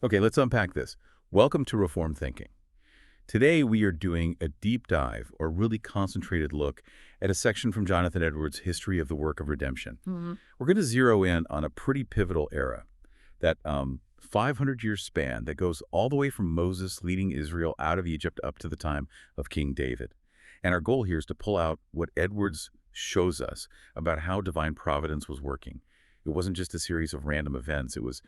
Okay, let's unpack this. Welcome to Reformed Thinking. Today we are doing a deep dive, or really concentrated look, at a section from Jonathan Edwards' History of the Work of Redemption. We're going to zero in on a pretty pivotal era, that 500-year span that goes all the way from Moses leading Israel out of Egypt up to the time of King David. And our goal here is to pull out what Edwards shows us about how divine providence was working. It wasn't just a series of random events. It was,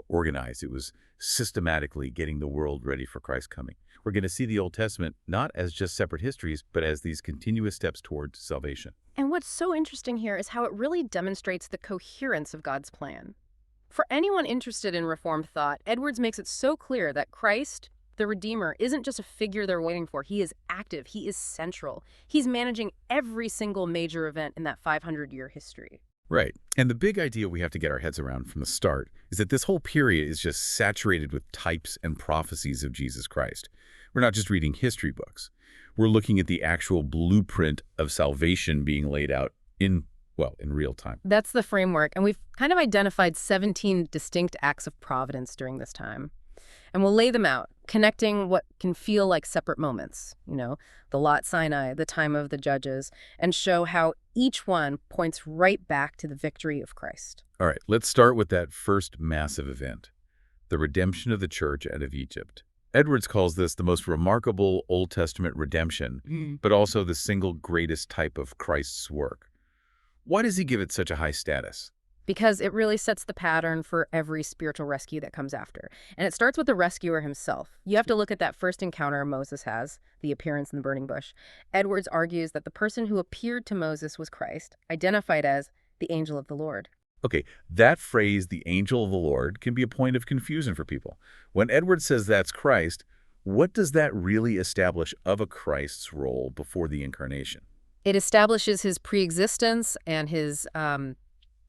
organized. It was systematically getting the world ready for Christ's coming. We're going to see the Old Testament not as just separate histories, but as these continuous steps towards salvation. And what's so interesting here is how it really demonstrates the coherence of God's plan. For anyone interested in Reformed thought, Edwards makes it so clear that Christ, the Redeemer, isn't just a figure they're waiting for. He is active. He is central. He's managing every single major event in that 500-year history. Right. And the big idea we have to get our heads around from the start is that this whole period is just saturated with types and prophecies of Jesus Christ. We're not just reading history books. We're looking at the actual blueprint of salvation being laid out in real time. That's the framework, and we've kind of identified 17 distinct acts of providence during this time. And we'll lay them out, connecting what can feel like separate moments, the lot Sinai, the time of the judges, and show how each one points right back to the victory of Christ. All right, let's start with that first massive event, the redemption of the church out of Egypt. Edwards calls this the most remarkable Old Testament redemption, but also the single greatest type of Christ's work. Why does he give it such a high status? Because it really sets the pattern for every spiritual rescue that comes after. And it starts with the rescuer himself. You have to look at that first encounter Moses has, the appearance in the burning bush. Edwards argues that the person who appeared to Moses was Christ, identified as the angel of the Lord. Okay, that phrase, the angel of the Lord, can be a point of confusion for people. When Edwards says that's Christ, what does that really establish of a Christ's role before the incarnation? It establishes his preexistence and his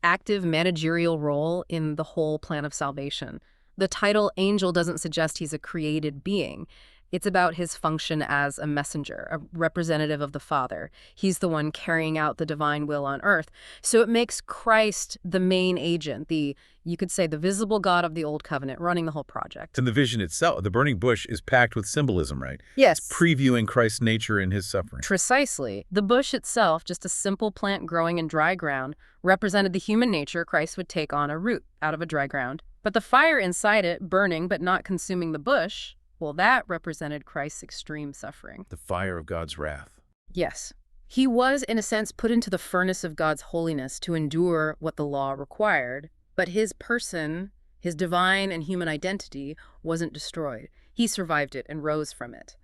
active managerial role in the whole plan of salvation. The title angel doesn't suggest he's a created being. It's about his function as a messenger, a representative of the Father. He's the one carrying out the divine will on earth. So it makes Christ the main agent, you could say the visible God of the Old Covenant, running the whole project. And the vision itself, the burning bush, is packed with symbolism, right? Yes. It's previewing Christ's nature and his suffering. Precisely. The bush itself, just a simple plant growing in dry ground, represented the human nature Christ would take on a root out of a dry ground. But the fire inside it, burning but not consuming the bush, well, that represented Christ's extreme suffering. The fire of God's wrath. Yes. He was, in a sense, put into the furnace of God's holiness to endure what the law required, but his person, his divine and human identity, wasn't destroyed. He survived it and rose from it.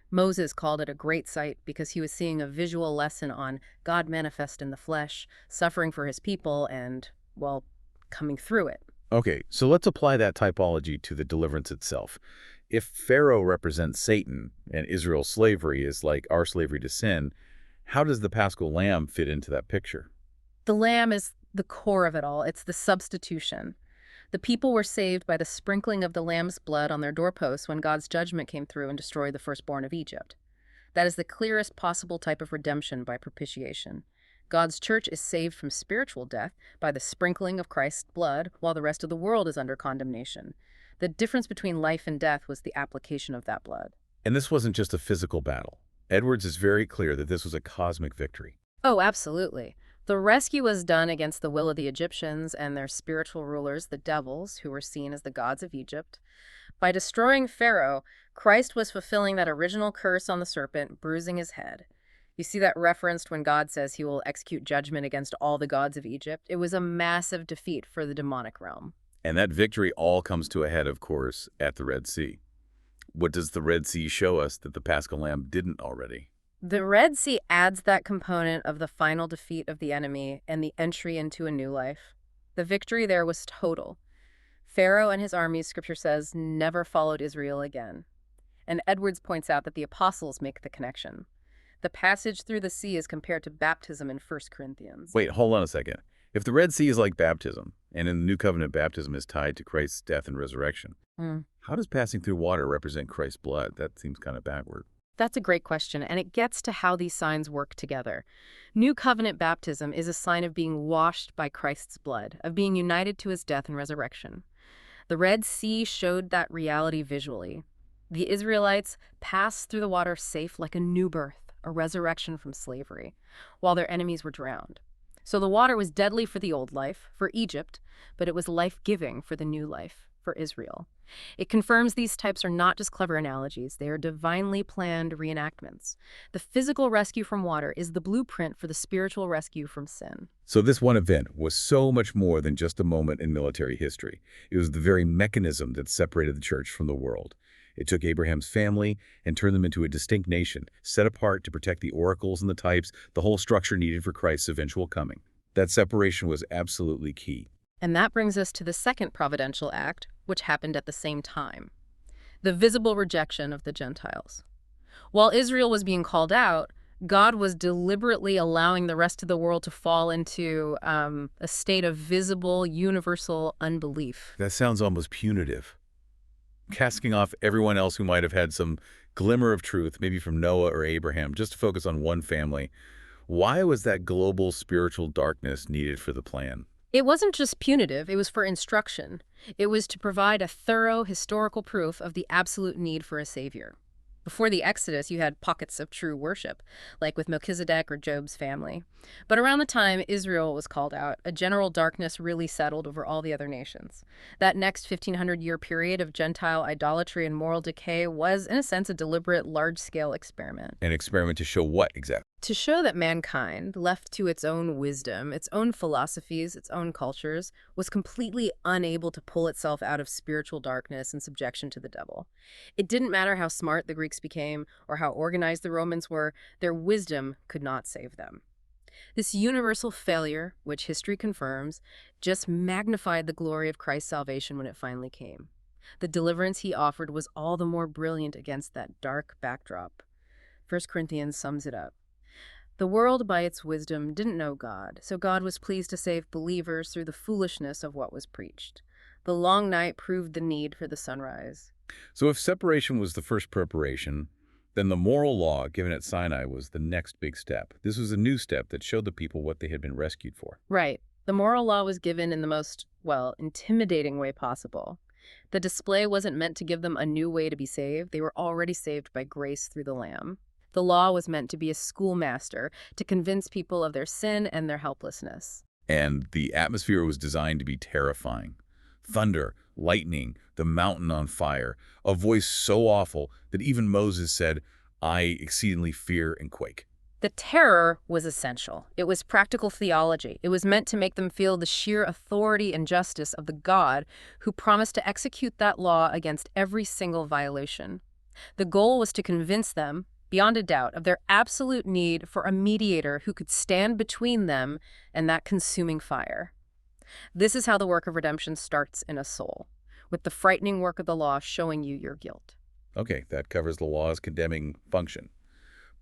Moses called it a great sight because he was seeing a visual lesson on God manifest in the flesh, suffering for his people and, coming through it. Okay, so let's apply that typology to the deliverance itself. If Pharaoh represents Satan and Israel's slavery is like our slavery to sin, how does the Paschal Lamb fit into that picture? The lamb is the core of it all. It's the substitution. The people were saved by the sprinkling of the lamb's blood on their doorposts when God's judgment came through and destroyed the firstborn of Egypt. That is the clearest possible type of redemption by propitiation. God's church is saved from spiritual death by the sprinkling of Christ's blood, while the rest of the world is under condemnation. The difference between life and death was the application of that blood. And this wasn't just a physical battle. Edwards is very clear that this was a cosmic victory. Oh, absolutely. The rescue was done against the will of the Egyptians and their spiritual rulers, the devils, who were seen as the gods of Egypt. By destroying Pharaoh, Christ was fulfilling that original curse on the serpent, bruising his head. You see that referenced when God says he will execute judgment against all the gods of Egypt. It was a massive defeat for the demonic realm. And that victory all comes to a head, of course, at the Red Sea. What does the Red Sea show us that the Paschal Lamb didn't already? The Red Sea adds that component of the final defeat of the enemy and the entry into a new life. The victory there was total. Pharaoh and his armies, Scripture says, never followed Israel again. And Edwards points out that the apostles make the connection. The passage through the sea is compared to baptism in 1 Corinthians. Wait, hold on a second. If the Red Sea is like baptism, and in the New Covenant baptism is tied to Christ's death and resurrection, how does passing through water represent Christ's blood? That seems kind of backward. That's a great question, and it gets to how these signs work together. New Covenant baptism is a sign of being washed by Christ's blood, of being united to his death and resurrection. The Red Sea showed that reality visually. The Israelites passed through the water safe like a new birth, a resurrection from slavery, while their enemies were drowned. So the water was deadly for the old life, for Egypt, but it was life-giving for the new life, for Israel. It confirms these types are not just clever analogies, they are divinely planned reenactments. The physical rescue from water is the blueprint for the spiritual rescue from sin. So this one event was so much more than just a moment in military history. It was the very mechanism that separated the church from the world. It took Abraham's family and turned them into a distinct nation, set apart to protect the oracles and the types, the whole structure needed for Christ's eventual coming. That separation was absolutely key. And that brings us to the second providential act, which happened at the same time. The visible rejection of the Gentiles. While Israel was being called out, God was deliberately allowing the rest of the world to fall into a state of visible, universal unbelief. That sounds almost punitive. Casting off everyone else who might have had some glimmer of truth, maybe from Noah or Abraham, just to focus on one family. Why was that global spiritual darkness needed for the plan? It wasn't just punitive, it was for instruction. It was to provide a thorough historical proof of the absolute need for a savior. Before the Exodus, you had pockets of true worship, like with Melchizedek or Job's family. But around the time Israel was called out, a general darkness really settled over all the other nations. That next 1,500-year period of Gentile idolatry and moral decay was, in a sense, a deliberate, large-scale experiment. An experiment to show what exactly? To show that mankind, left to its own wisdom, its own philosophies, its own cultures, was completely unable to pull itself out of spiritual darkness and subjection to the devil. It didn't matter how smart the Greeks became or how organized the Romans were, their wisdom could not save them. This universal failure, which history confirms, just magnified the glory of Christ's salvation when it finally came. The deliverance he offered was all the more brilliant against that dark backdrop. 1 Corinthians sums it up. The world, by its wisdom, didn't know God, so God was pleased to save believers through the foolishness of what was preached. The long night proved the need for the sunrise. So if separation was the first preparation, then the moral law given at Sinai was the next big step. This was a new step that showed the people what they had been rescued for. Right. The moral law was given in the most, intimidating way possible. The display wasn't meant to give them a new way to be saved. They were already saved by grace through the Lamb. The law was meant to be a schoolmaster to convince people of their sin and their helplessness. And the atmosphere was designed to be terrifying. Thunder, lightning, the mountain on fire, a voice so awful that even Moses said, "I exceedingly fear and quake." The terror was essential. It was practical theology. It was meant to make them feel the sheer authority and justice of the God who promised to execute that law against every single violation. The goal was to convince them, beyond a doubt, of their absolute need for a mediator who could stand between them and that consuming fire. This is how the work of redemption starts in a soul, with the frightening work of the law showing you your guilt. Okay, that covers the law's condemning function.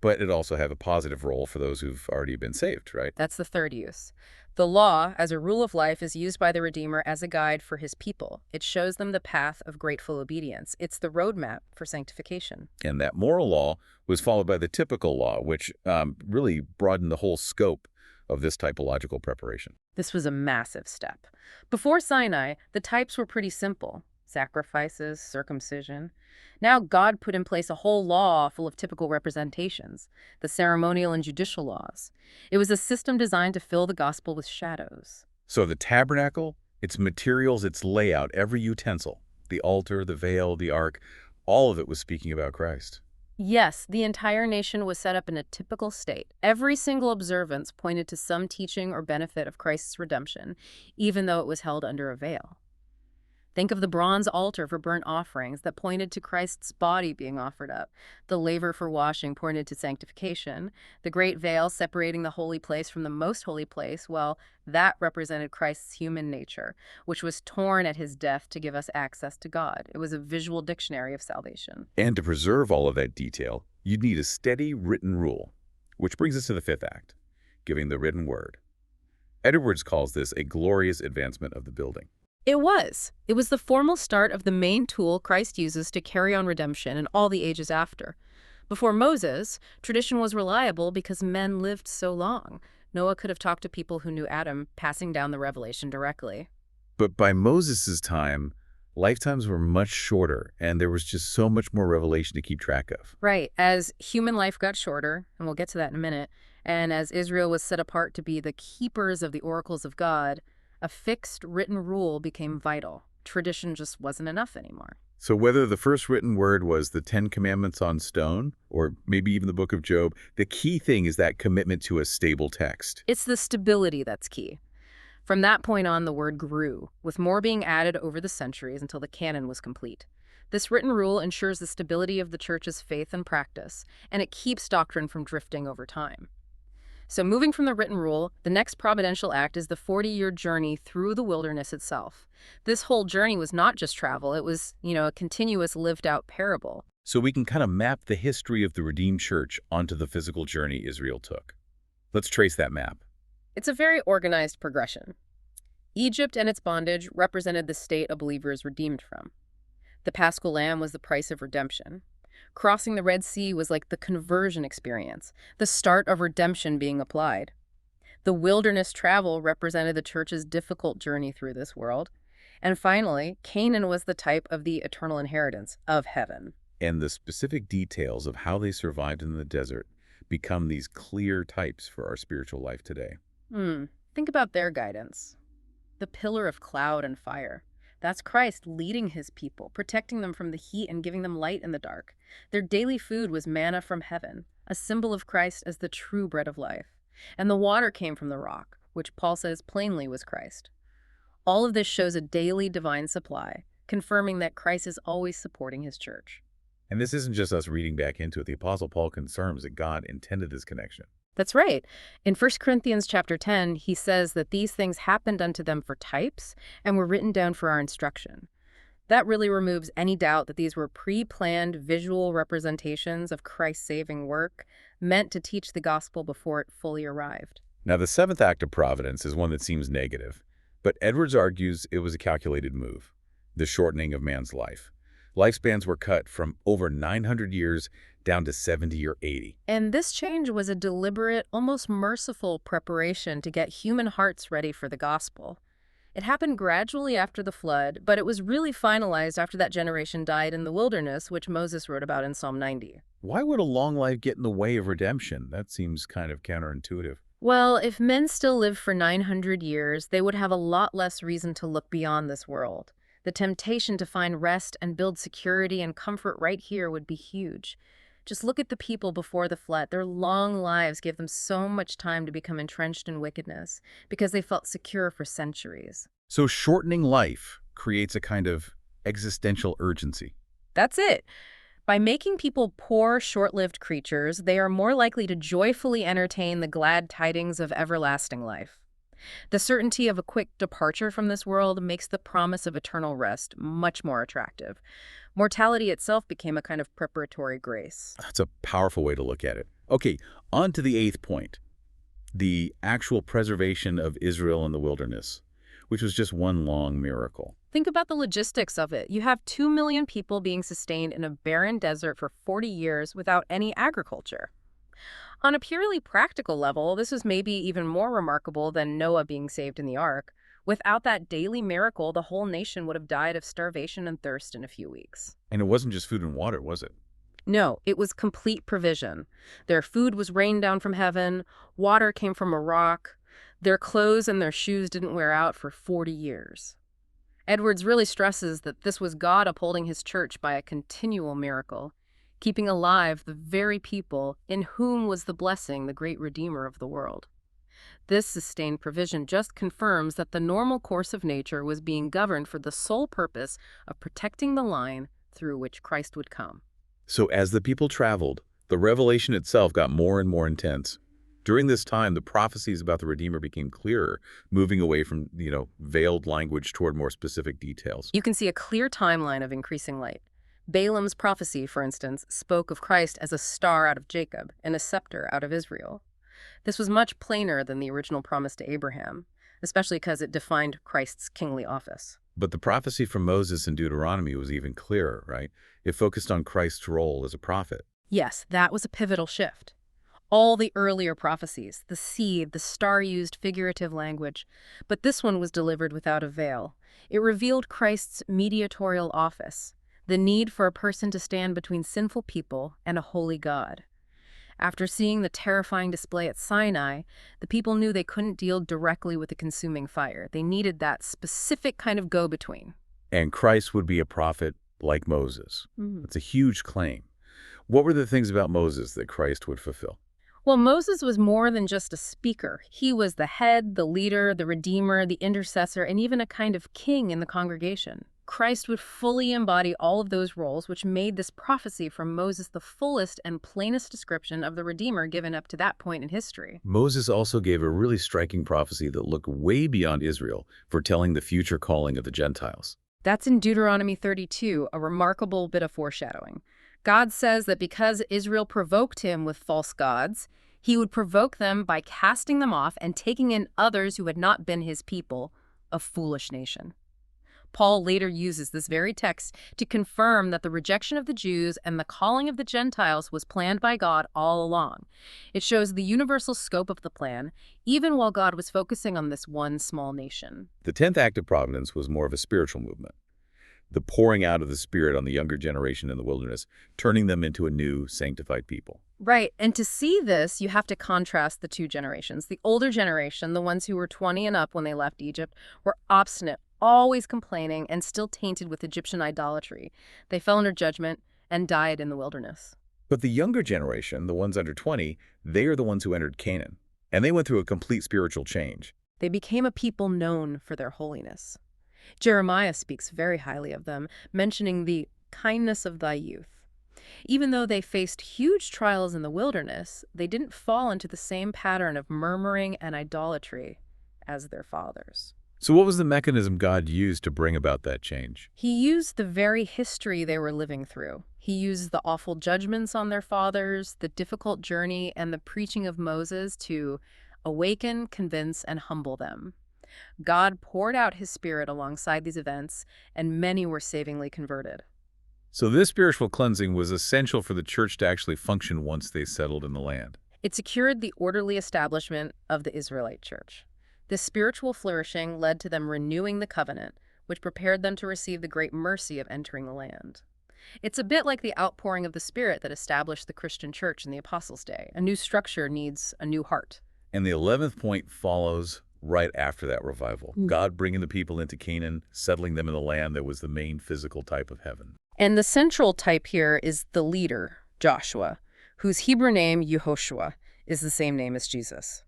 But it also have a positive role for those who've already been saved, right? That's the third use. The law, as a rule of life, is used by the Redeemer as a guide for his people. It shows them the path of grateful obedience. It's the roadmap for sanctification. And that moral law was followed by the typical law, which really broadened the whole scope of this typological preparation. This was a massive step. Before Sinai, the types were pretty simple. Sacrifices, circumcision. Now God put in place a whole law full of typical representations, the ceremonial and judicial laws. It was a system designed to fill the gospel with shadows. So the tabernacle, its materials, its layout, every utensil, the altar, the veil, the ark, all of it was speaking about Christ. Yes, the entire nation was set up in a typical state. Every single observance pointed to some teaching or benefit of Christ's redemption, even though it was held under a veil. Think of the bronze altar for burnt offerings that pointed to Christ's body being offered up. The laver for washing pointed to sanctification. The great veil separating the holy place from the most holy place, well, that represented Christ's human nature, which was torn at his death to give us access to God. It was a visual dictionary of salvation. And to preserve all of that detail, you'd need a steady written rule, which brings us to the fifth act, giving the written word. Edwards calls this a glorious advancement of the building. It was. It was the formal start of the main tool Christ uses to carry on redemption in all the ages after. Before Moses, tradition was reliable because men lived so long. Noah could have talked to people who knew Adam, passing down the revelation directly. But by Moses' time, Lifetimes were much shorter, and there was just so much more revelation to keep track of. Right. As human life got shorter, and we'll get to that in a minute, and as Israel was set apart to be the keepers of the oracles of God, a fixed written rule became vital. Tradition just wasn't enough anymore. So whether the first written word was the Ten Commandments on stone, or maybe even the book of Job, the key thing is that commitment to a stable text. It's the stability that's key. From that point on, the word grew, with more being added over the centuries until the canon was complete. This written rule ensures the stability of the church's faith and practice, and it keeps doctrine from drifting over time. So moving from the written rule, the next providential act is the 40-year journey through the wilderness itself. This whole journey was not just travel, it was, a continuous lived-out parable. So we can kind of map the history of the redeemed church onto the physical journey Israel took. Let's trace that map. It's a very organized progression. Egypt and its bondage represented the state a believer is redeemed from. The Paschal Lamb was the price of redemption. Crossing the Red Sea was like the conversion experience, the start of redemption being applied. The wilderness travel represented the church's difficult journey through this world. And finally, Canaan was the type of the eternal inheritance of heaven. And the specific details of how they survived in the desert become these clear types for our spiritual life today. Think about their guidance. The pillar of cloud and fire. That's Christ leading his people, protecting them from the heat and giving them light in the dark. Their daily food was manna from heaven, a symbol of Christ as the true bread of life. And the water came from the rock, which Paul says plainly was Christ. All of this shows a daily divine supply, confirming that Christ is always supporting his church. And this isn't just us reading back into it. The Apostle Paul confirms that God intended this connection. That's right. In 1 Corinthians chapter 10, he says that these things happened unto them for types and were written down for our instruction. That really removes any doubt that these were pre-planned visual representations of Christ's saving work, meant to teach the gospel before it fully arrived. Now, the seventh act of providence is one that seems negative, but Edwards argues it was a calculated move, the shortening of man's life. Lifespans were cut from over 900 years down to 70 or 80. And this change was a deliberate, almost merciful preparation to get human hearts ready for the gospel. It happened gradually after the flood, but it was really finalized after that generation died in the wilderness, which Moses wrote about in Psalm 90. Why would a long life get in the way of redemption? That seems kind of counterintuitive. Well, if men still lived for 900 years, they would have a lot less reason to look beyond this world. The temptation to find rest and build security and comfort right here would be huge. Just look at the people before the flood. Their long lives gave them so much time to become entrenched in wickedness because they felt secure for centuries. So shortening life creates a kind of existential urgency. That's it. By making people poor, short-lived creatures, they are more likely to joyfully entertain the glad tidings of everlasting life. The certainty of a quick departure from this world makes the promise of eternal rest much more attractive. Mortality itself became a kind of preparatory grace. That's a powerful way to look at it. Okay, on to the eighth point, the actual preservation of Israel in the wilderness, which was just one long miracle. Think about the logistics of it. You have 2 million people being sustained in a barren desert for 40 years without any agriculture. On a purely practical level, this is maybe even more remarkable than Noah being saved in the ark. Without that daily miracle, the whole nation would have died of starvation and thirst in a few weeks. And it wasn't just food and water, was it? No, it was complete provision. Their food was rained down from heaven, water came from a rock, their clothes and their shoes didn't wear out for 40 years. Edwards really stresses that this was God upholding his church by a continual miracle, keeping alive the very people in whom was the blessing, the great Redeemer of the world. This sustained provision just confirms that the normal course of nature was being governed for the sole purpose of protecting the line through which Christ would come. So as the people traveled, the revelation itself got more and more intense. During this time, the prophecies about the Redeemer became clearer, moving away from, veiled language toward more specific details. You can see a clear timeline of increasing light. Balaam's prophecy, for instance, spoke of Christ as a star out of Jacob and a scepter out of Israel. This was much plainer than the original promise to Abraham, especially because it defined Christ's kingly office. But the prophecy from Moses in Deuteronomy was even clearer, right? It focused on Christ's role as a prophet. Yes, that was a pivotal shift. All the earlier prophecies, the seed, the star used figurative language, but this one was delivered without a veil. It revealed Christ's mediatorial office, the need for a person to stand between sinful people and a holy God. After seeing the terrifying display at Sinai, the people knew they couldn't deal directly with the consuming fire. They needed that specific kind of go-between. And Christ would be a prophet like Moses. Mm. That's a huge claim. What were the things about Moses that Christ would fulfill? Well, Moses was more than just a speaker. He was the head, the leader, the redeemer, the intercessor, and even a kind of king in the congregation. Christ would fully embody all of those roles, which made this prophecy from Moses the fullest and plainest description of the Redeemer given up to that point in history. Moses also gave a really striking prophecy that looked way beyond Israel, foretelling the future calling of the Gentiles. That's in Deuteronomy 32, a remarkable bit of foreshadowing. God says that because Israel provoked him with false gods, he would provoke them by casting them off and taking in others who had not been his people, a foolish nation. Paul later uses this very text to confirm that the rejection of the Jews and the calling of the Gentiles was planned by God all along. It shows the universal scope of the plan, even while God was focusing on this one small nation. The 10th act of providence was more of a spiritual movement, the pouring out of the Spirit on the younger generation in the wilderness, turning them into a new, sanctified people. Right, and to see this, you have to contrast the two generations. The older generation, the ones who were 20 and up when they left Egypt, were obstinate, always complaining, and still tainted with Egyptian idolatry. They fell under judgment and died in the wilderness. But the younger generation, the ones under 20, they are the ones who entered Canaan, and they went through a complete spiritual change. They became a people known for their holiness. Jeremiah speaks very highly of them, mentioning the kindness of thy youth. Even though they faced huge trials in the wilderness, they didn't fall into the same pattern of murmuring and idolatry as their fathers. So what was the mechanism God used to bring about that change? He used the very history they were living through. He used the awful judgments on their fathers, the difficult journey, and the preaching of Moses to awaken, convince, and humble them. God poured out his Spirit alongside these events, and many were savingly converted. So this spiritual cleansing was essential for the church to actually function once they settled in the land. It secured the orderly establishment of the Israelite church. This spiritual flourishing led to them renewing the covenant, which prepared them to receive the great mercy of entering the land. It's a bit like the outpouring of the Spirit that established the Christian church in the Apostles' day. A new structure needs a new heart. And the 11th point follows right after that revival. God bringing the people into Canaan, settling them in the land that was the main physical type of heaven. And the central type here is the leader, Joshua, whose Hebrew name, Yehoshua, is the same name as Jesus.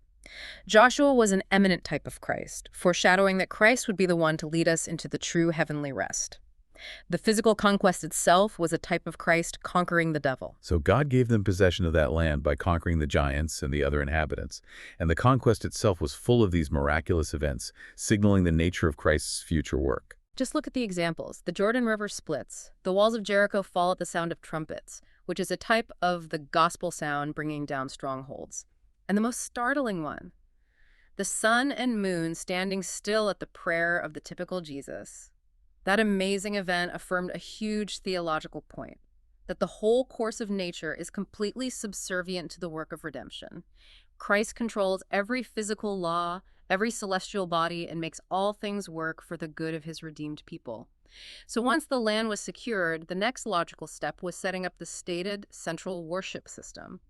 Joshua was an eminent type of Christ, foreshadowing that Christ would be the one to lead us into the true heavenly rest. The physical conquest itself was a type of Christ conquering the devil. So God gave them possession of that land by conquering the giants and the other inhabitants. And the conquest itself was full of these miraculous events, signaling the nature of Christ's future work. Just look at the examples. The Jordan River splits. The walls of Jericho fall at the sound of trumpets, which is a type of the gospel sound bringing down strongholds. And the most startling one, the sun and moon standing still at the prayer of the typical Jesus. That amazing event affirmed a huge theological point, that the whole course of nature is completely subservient to the work of redemption. Christ controls every physical law, every celestial body, and makes all things work for the good of his redeemed people. So once the land was secured, the next logical step was setting up the stated central worship system.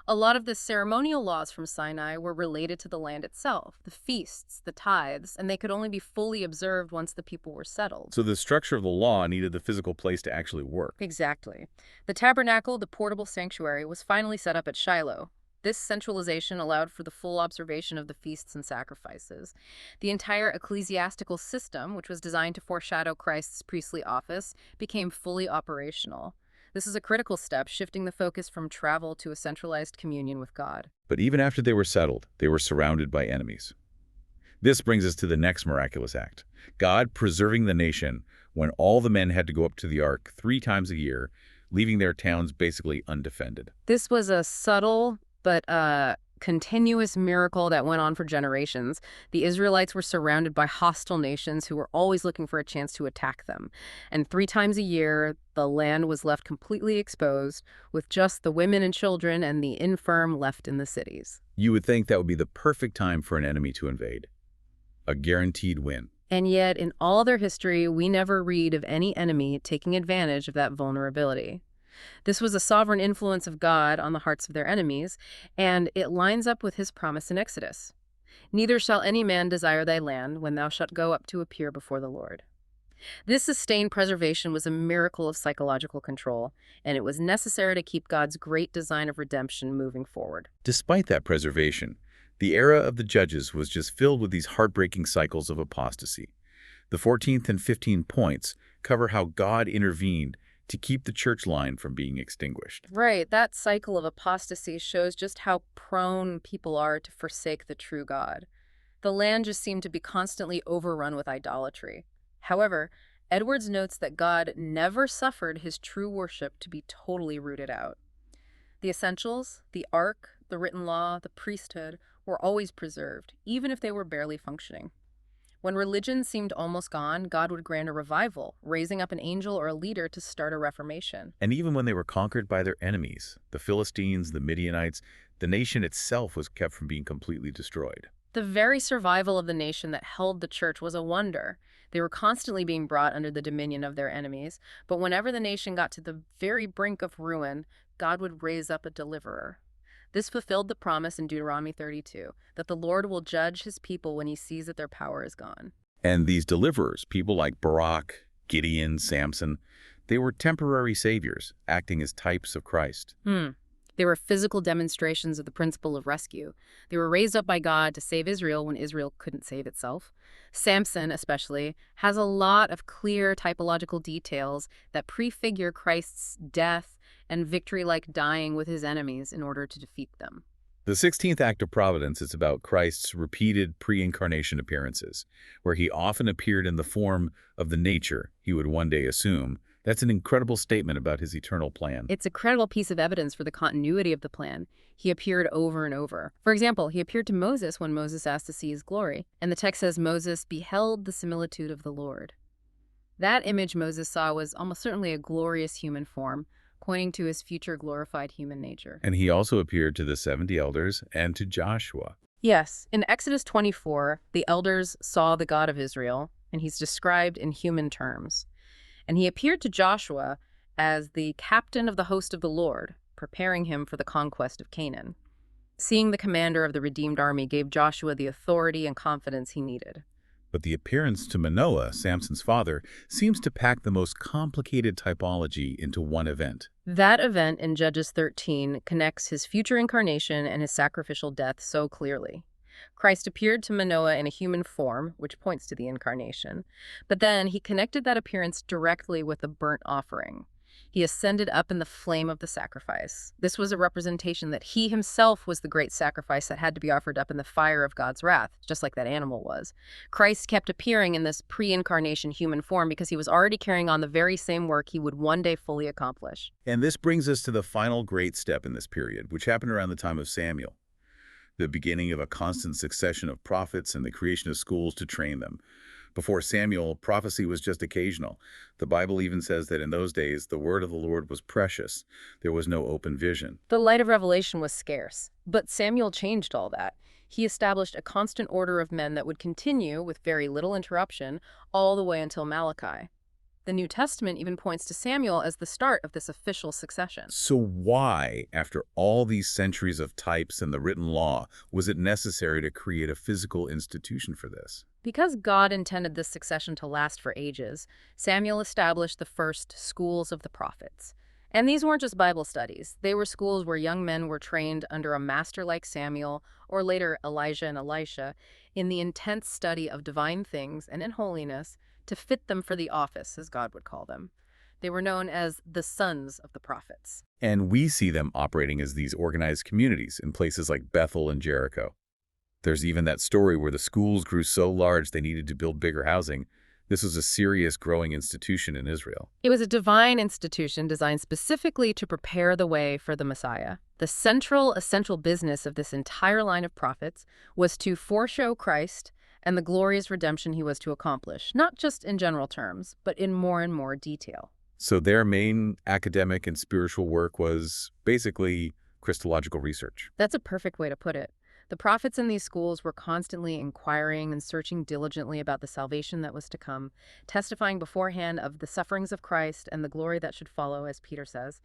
A lot of the ceremonial laws from Sinai were related to the land itself, the feasts, the tithes, and they could only be fully observed once the people were settled. So the structure of the law needed the physical place to actually work. Exactly. The tabernacle, the portable sanctuary, was finally set up at Shiloh. This centralization allowed for the full observation of the feasts and sacrifices. The entire ecclesiastical system, which was designed to foreshadow Christ's priestly office, became fully operational. This is a critical step, shifting the focus from travel to a centralized communion with God. But even after they were settled, they were surrounded by enemies. This brings us to the next miraculous act, God preserving the nation when all the men had to go up to the ark 3 times a year, leaving their towns basically undefended. This was a subtle but continuous miracle that went on for generations. The Israelites were surrounded by hostile nations who were always looking for a chance to attack them. And 3 times a year, the land was left completely exposed, with just the women and children and the infirm left in the cities. You would think that would be the perfect time for an enemy to invade. A guaranteed win. And yet, in all their history, we never read of any enemy taking advantage of that vulnerability. This was a sovereign influence of God on the hearts of their enemies, and it lines up with his promise in Exodus. Neither shall any man desire thy land when thou shalt go up to appear before the Lord. This sustained preservation was a miracle of psychological control, and it was necessary to keep God's great design of redemption moving forward. Despite that preservation, the era of the Judges was just filled with these heartbreaking cycles of apostasy. The 14th and 15th points cover how God intervened to keep the church line from being extinguished. Right, that cycle of apostasy shows just how prone people are to forsake the true God. The land just seemed to be constantly overrun with idolatry. However, Edwards notes that God never suffered his true worship to be totally rooted out. The essentials, the ark, the written law, the priesthood, were always preserved, even if they were barely functioning. When religion seemed almost gone, God would grant a revival, raising up an angel or a leader to start a reformation. And even when they were conquered by their enemies, the Philistines, the Midianites, the nation itself was kept from being completely destroyed. The very survival of the nation that held the church was a wonder. They were constantly being brought under the dominion of their enemies, but whenever the nation got to the very brink of ruin, God would raise up a deliverer. This fulfilled the promise in Deuteronomy 32, that the Lord will judge his people when he sees that their power is gone. And these deliverers, people like Barak, Gideon, Samson, they were temporary saviors, acting as types of Christ. They were physical demonstrations of the principle of rescue. They were raised up by God to save Israel when Israel couldn't save itself. Samson, especially, has a lot of clear typological details that prefigure Christ's death and victory like dying with his enemies in order to defeat them. The 16th act of Providence is about Christ's repeated pre-incarnation appearances, where he often appeared in the form of the nature he would one day assume. That's an incredible statement about his eternal plan. It's a credible piece of evidence for the continuity of the plan. He appeared over and over. For example, he appeared to Moses when Moses asked to see his glory, and the text says Moses beheld the similitude of the Lord. That image Moses saw was almost certainly a glorious human form, pointing to his future glorified human nature. And he also appeared to the 70 elders and to Joshua. Yes, in Exodus 24, the elders saw the God of Israel, and he's described in human terms. And he appeared to Joshua as the captain of the host of the Lord, preparing him for the conquest of Canaan. Seeing the commander of the redeemed army gave Joshua the authority and confidence he needed. But the appearance to Manoah, Samson's father, seems to pack the most complicated typology into one event. That event in Judges 13 connects his future incarnation and his sacrificial death so clearly. Christ appeared to Manoah in a human form, which points to the incarnation, but then he connected that appearance directly with a burnt offering. He ascended up in the flame of the sacrifice. This was a representation that he himself was the great sacrifice that had to be offered up in the fire of God's wrath, just like that animal was. Christ kept appearing in this pre-incarnation human form because he was already carrying on the very same work he would one day fully accomplish. And this brings us to the final great step in this period, which happened around the time of Samuel, the beginning of a constant succession of prophets and the creation of schools to train them. Before Samuel, prophecy was just occasional. The Bible even says that in those days, the word of the Lord was precious. There was no open vision. The light of revelation was scarce, but Samuel changed all that. He established a constant order of men that would continue, with very little interruption, all the way until Malachi. The New Testament even points to Samuel as the start of this official succession. So why, after all these centuries of types and the written law, was it necessary to create a physical institution for this? Because God intended this succession to last for ages, Samuel established the first schools of the prophets. And these weren't just Bible studies. They were schools where young men were trained under a master like Samuel, or later Elijah and Elisha, in the intense study of divine things and in holiness, to fit them for the office, as God would call them. They were known as the sons of the prophets. And we see them operating as these organized communities in places like Bethel and Jericho. There's even that story where the schools grew so large they needed to build bigger housing. This was a serious growing institution in Israel. It was a divine institution designed specifically to prepare the way for the Messiah. The central, essential business of this entire line of prophets was to foreshadow Christ and the glorious redemption he was to accomplish, not just in general terms, but in more and more detail. So their main academic and spiritual work was basically Christological research. That's a perfect way to put it. The prophets in these schools were constantly inquiring and searching diligently about the salvation that was to come, testifying beforehand of the sufferings of Christ and the glory that should follow, as Peter says.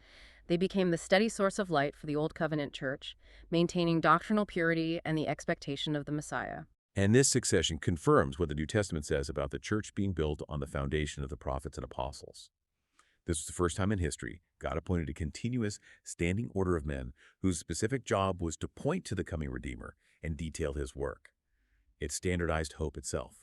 They became the steady source of light for the Old Covenant church, maintaining doctrinal purity and the expectation of the Messiah. And this succession confirms what the New Testament says about the church being built on the foundation of the prophets and apostles. This was the first time in history God appointed a continuous, standing order of men whose specific job was to point to the coming Redeemer and detail his work. It standardized hope itself.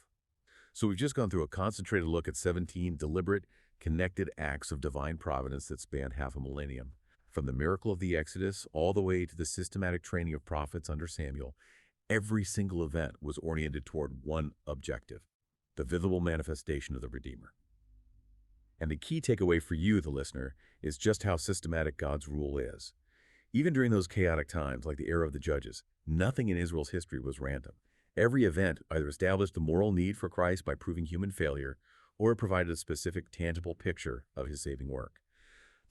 So we've just gone through a concentrated look at 17 deliberate, connected acts of divine providence that span half a millennium. From the miracle of the Exodus all the way to the systematic training of prophets under Samuel, every single event was oriented toward one objective: the visible manifestation of the Redeemer. And the key takeaway for you, the listener, is just how systematic God's rule is. Even during those chaotic times, like the era of the Judges, nothing in Israel's history was random. Every event either established the moral need for Christ by proving human failure, or it provided a specific, tangible picture of his saving work.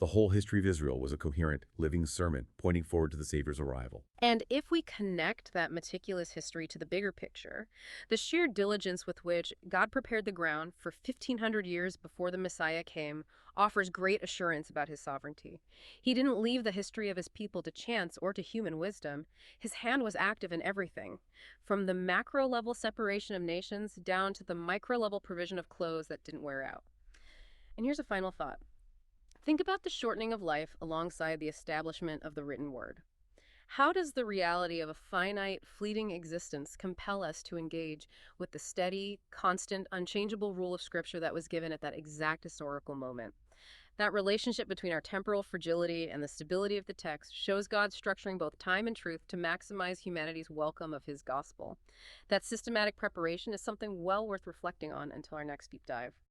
The whole history of Israel was a coherent, living sermon pointing forward to the Savior's arrival. And if we connect that meticulous history to the bigger picture, the sheer diligence with which God prepared the ground for 1,500 years before the Messiah came offers great assurance about his sovereignty. He didn't leave the history of his people to chance or to human wisdom. His hand was active in everything, from the macro-level separation of nations down to the micro-level provision of clothes that didn't wear out. And here's a final thought. Think about the shortening of life alongside the establishment of the written word. How does the reality of a finite, fleeting existence compel us to engage with the steady, constant, unchangeable rule of Scripture that was given at that exact historical moment? That relationship between our temporal fragility and the stability of the text shows God structuring both time and truth to maximize humanity's welcome of his gospel. That systematic preparation is something well worth reflecting on until our next deep dive.